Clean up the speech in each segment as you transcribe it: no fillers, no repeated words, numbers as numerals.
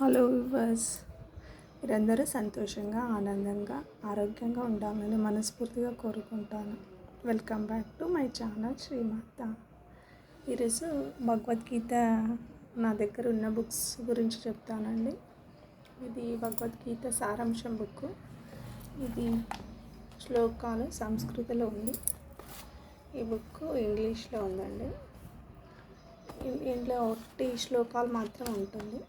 Hello viewers, మీరందరూ సంతోషంగా, ఆనందంగా, ఆరోగ్యంగా ఉండాలని మనస్ఫూర్తిగా కోరుకుంటాను. Welcome back to my channel Srimata. ఈరోజు భగవద్గీత నా దగ్గర ఉన్న బుక్స్ గురించి చెప్తానండి. ఇది భగవద్గీత సారాంశం బుక్. ఇది శ్లోకాలు సంస్కృతిలో ఉంది. ఈ బుక్ ఇంగ్లీష్లో ఉందండి. ఇంట్లో 1 శ్లోకాలు మాత్రం ఉంటుంది.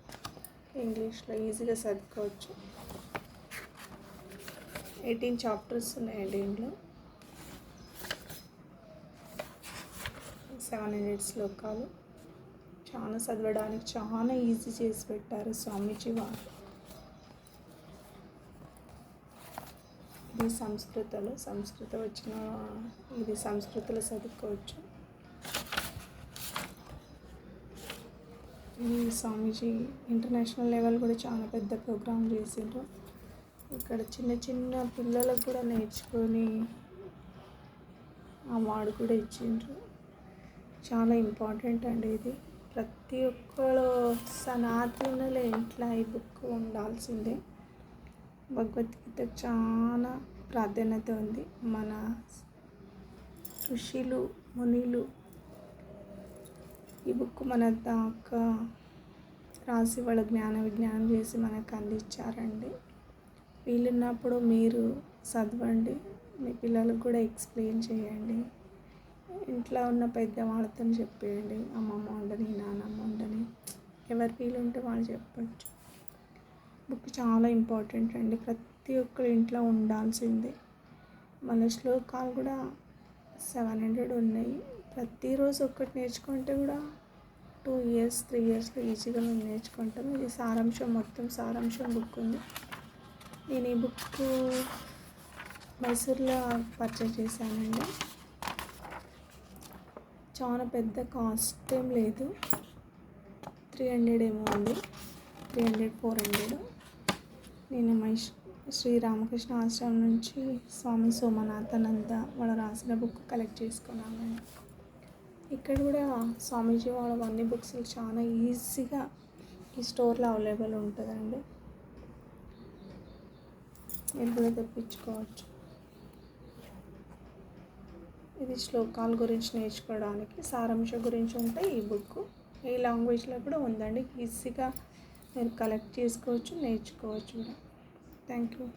ఇంగ్లీష్లో ఈజీగా చదువుకోవచ్చు. 18 చాప్టర్స్ ఉన్నాయండి. ఇంట్లో 700 శ్లోకాలు. చాలా చదవడానికి చాలా ఈజీ చేసి పెట్టారు స్వామీజీ వారు. ఇది సంస్కృత వచ్చిన ఇది సంస్కృతిలో చదువుకోవచ్చు. ఈ స్వామీజీ ఇంటర్నేషనల్ లెవెల్ కూడా చాలా పెద్ద ప్రోగ్రామ్ చేసిండ్రు. ఇక్కడ చిన్న చిన్న పిల్లలకు కూడా నేర్చుకొని అవార్డు కూడా ఇచ్చిండ్రు. చాలా ఇంపార్టెంట్ అండి ఇది. ప్రతి ఒక్కరు సనాతనుల ఇంట్లో ఈ బుక్ ఉండాల్సిందే. భగవద్గీతకు చాలా ప్రాధాన్యత ఉంది. మన ఋషులు మునులు ఈ బుక్ మన దాకా రాసి వాళ్ళ జ్ఞాన విజ్ఞానం చేసి మనకు అందించారండి. వీలున్నప్పుడు మీరు చదవండి, మీ పిల్లలకు కూడా ఎక్స్ప్లెయిన్ చేయండి. ఇంట్లో ఉన్న పెద్దవాళ్ళతో చెప్పేయండి. అమ్మమ్మ ఉండని, నాన్నమ్మ ఉండని, ఎవరు వీలుంటే వాళ్ళు చెప్పచ్చు. బుక్ చాలా ఇంపార్టెంట్ అండి. ప్రతి ఒక్కరి ఇంట్లో ఉండాల్సిందే. మన శ్లోకాలు కూడా 700 ఉన్నాయి. ప్రతిరోజు ఒక్కటి నేర్చుకుంటే కూడా 2 years 3 yearsలో ఈజీగా మేము నేర్చుకుంటాం. ఇది సారాంశం బుక్ ఉంది. నేను ఈ బుక్ మైసూర్లో పర్చేస్ చేశానండి. చాలా పెద్ద కాస్ట్ ఏం లేదు, 300 ఏమో ఉంది, 300-400. నేను శ్రీ రామకృష్ణ ఆశ్రమం నుంచి స్వామి సోమనాథానంద వాళ్ళు రాసిన బుక్ కలెక్ట్ చేసుకున్నానండి. ఇక్కడ కూడా స్వామీజీ వాళ్ళ అన్ని బుక్స్ చాలా ఈజీగా ఈ స్టోర్లో అవైలబుల్ ఉంటుందండి. మీరు కూడా తెప్పించుకోవచ్చు. ఇది శ్లోకాల గురించి నేర్చుకోవడానికి, సారాంశం గురించి ఉంటే ఈ బుక్ ఏ లాంగ్వేజ్లో కూడా ఉందండి. ఈజీగా మీరు కలెక్ట్ చేసుకోవచ్చు, నేర్చుకోవచ్చు కూడా. Thank you.